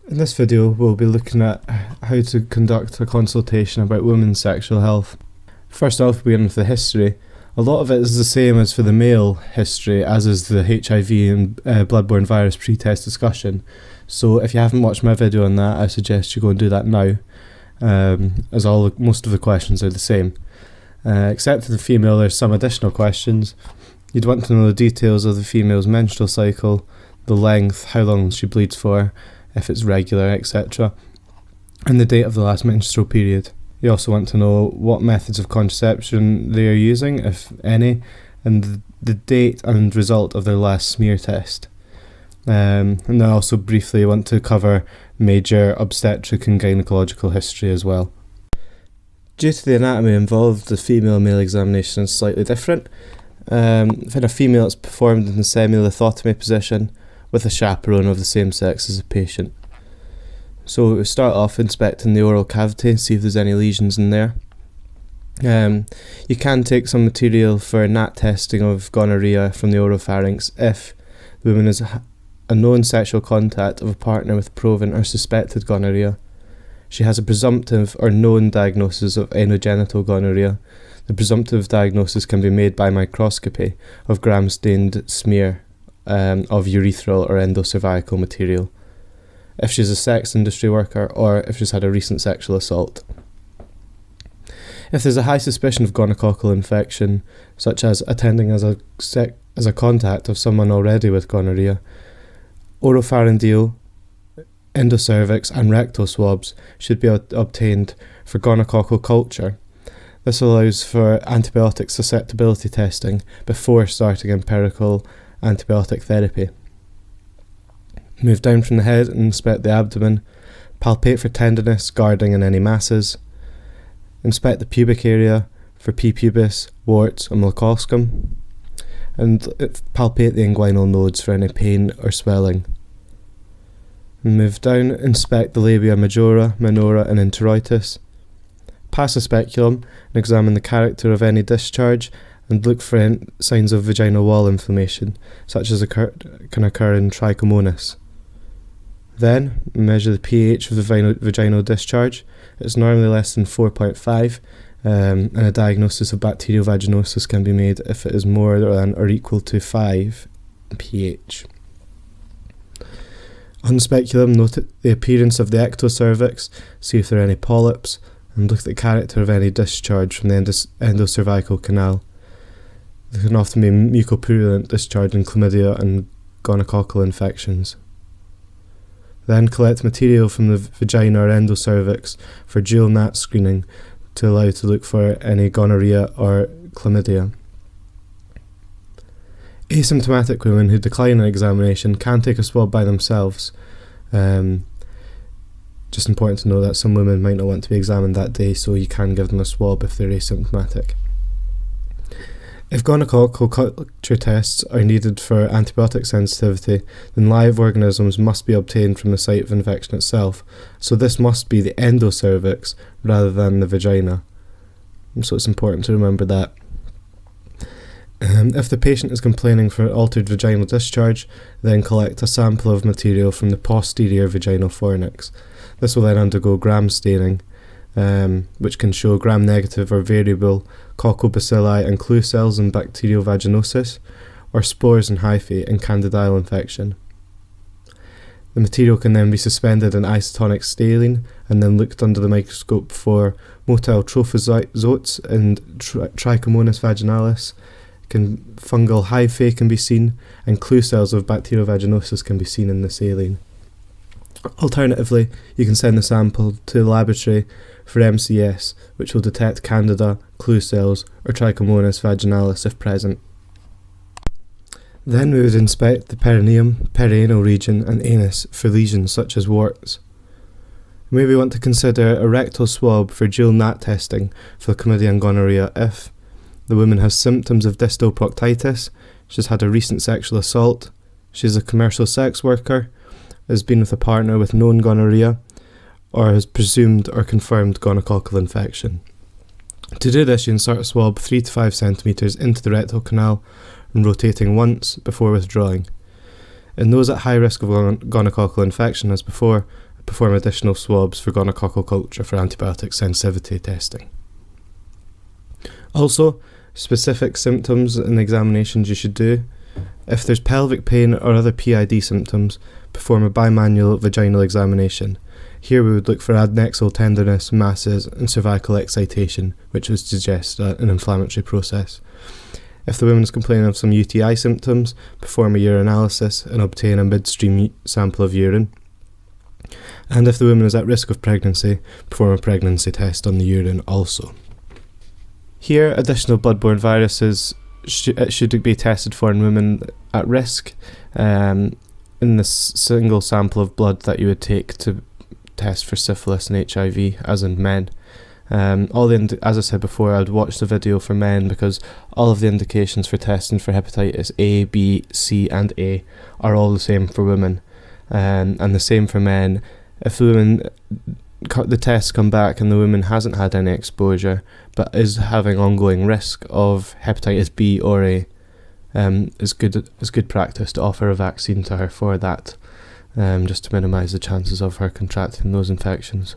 In this video, we'll be looking at how to conduct a consultation about women's sexual health. First off, we begin with the history. A lot of it is the same as for the male history, as is the HIV and bloodborne virus pre-test discussion. So if you haven't watched my video on that, I suggest you go and do that now, as most of the questions are the same. Except for the female, there's some additional questions. You'd want to know the details of the female's menstrual cycle, the length, how long she bleeds for, if it's regular, etc., and the date of the last menstrual period. You also want to know what methods of contraception they are using, if any, and the date and result of their last smear test. And then also briefly want to cover major obstetric and gynecological history as well. Due to the anatomy involved, the female-male examination is slightly different. For a female, it's performed in the semi-lithotomy position with a chaperone of the same sex as the patient. So we start off inspecting the oral cavity, see if there's any lesions in there. You can take some material for NAT testing of gonorrhea from the oropharynx if the woman has a known sexual contact of a partner with proven or suspected gonorrhea. She has a presumptive or known diagnosis of anogenital gonorrhea. The presumptive diagnosis can be made by microscopy of gram-stained smear of urethral or endocervical material, if she's a sex industry worker or if she's had a recent sexual assault. If there's a high suspicion of gonococcal infection, such as attending as a contact of someone already with gonorrhea, oropharyngeal, endocervix and rectal swabs should be obtained for gonococcal culture. This allows for antibiotic susceptibility testing before starting empirical antibiotic therapy. Move down from the head and inspect the abdomen. Palpate for tenderness, guarding and any masses. Inspect the pubic area for P. pubis, warts and molluscum. And palpate the inguinal nodes for any pain or swelling. Move down, inspect the labia majora, minora and interoitus. Pass the speculum and examine the character of any discharge and look for signs of vaginal wall inflammation, such as can occur in trichomonas. Then, measure the pH of the vaginal discharge. It's normally less than 4.5, and a diagnosis of bacterial vaginosis can be made if it is more than or equal to 5 pH. On the speculum, note the appearance of the ectocervix, see if there are any polyps, and look at the character of any discharge from the endocervical canal. There can often be mucopurulent discharge in chlamydia and gonococcal infections. Then collect material from the vagina or endocervix for dual NAT screening to allow you to look for any gonorrhea or chlamydia. Asymptomatic women who decline an examination can take a swab by themselves. Just important to know that some women might not want to be examined that day, so you can give them a swab if they're asymptomatic. If gonococcal culture tests are needed for antibiotic sensitivity, then live organisms must be obtained from the site of infection itself, so this must be the endocervix rather than the vagina. So it's important to remember that. If the patient is complaining for altered vaginal discharge, then collect a sample of material from the posterior vaginal fornix. This will then undergo gram staining, which can show gram-negative or variable coccobacilli and clue cells in bacterial vaginosis, or spores and hyphae in candidal infection. The material can then be suspended in isotonic saline and then looked under the microscope for motile trophozoites and trichomonas vaginalis. Fungal hyphae can be seen, and clue cells of bacterial vaginosis can be seen in the saline. Alternatively, you can send the sample to the laboratory for MCS, which will detect candida, clue cells, or trichomonas vaginalis if present. Then we would inspect the perineum, perianal region, and anus for lesions such as warts. We may want to consider a rectal swab for dual NAT testing for chlamydia and gonorrhea if the woman has symptoms of distal proctitis, she's had a recent sexual assault, she's a commercial sex worker, has been with a partner with known gonorrhea, or has presumed or confirmed gonococcal infection. To do this, you insert a swab 3 to 5 centimetres into the rectal canal and rotating once before withdrawing. In those at high risk of gonococcal infection, as before, a perform additional swabs for gonococcal culture for antibiotic sensitivity testing. Also, specific symptoms and examinations you should do. If there's pelvic pain or other PID symptoms, perform a bimanual vaginal examination. Here we would look for adnexal tenderness, masses and cervical excitation, which would suggest an inflammatory process. If the woman is complaining of some UTI symptoms, perform a urinalysis and obtain a midstream sample of urine. And if the woman is at risk of pregnancy, perform a pregnancy test on the urine also. Here, additional bloodborne viruses should be tested for in women at risk in the single sample of blood that you would take to test for syphilis and HIV, as in men. As I said before, I'd watch the video for men because all of the indications for testing for hepatitis A, B, C and A are all the same for women, and the same for men. If the tests come back and the woman hasn't had any exposure but is having ongoing risk of hepatitis B or A, it's good practice to offer a vaccine to her for that, just to minimise the chances of her contracting those infections.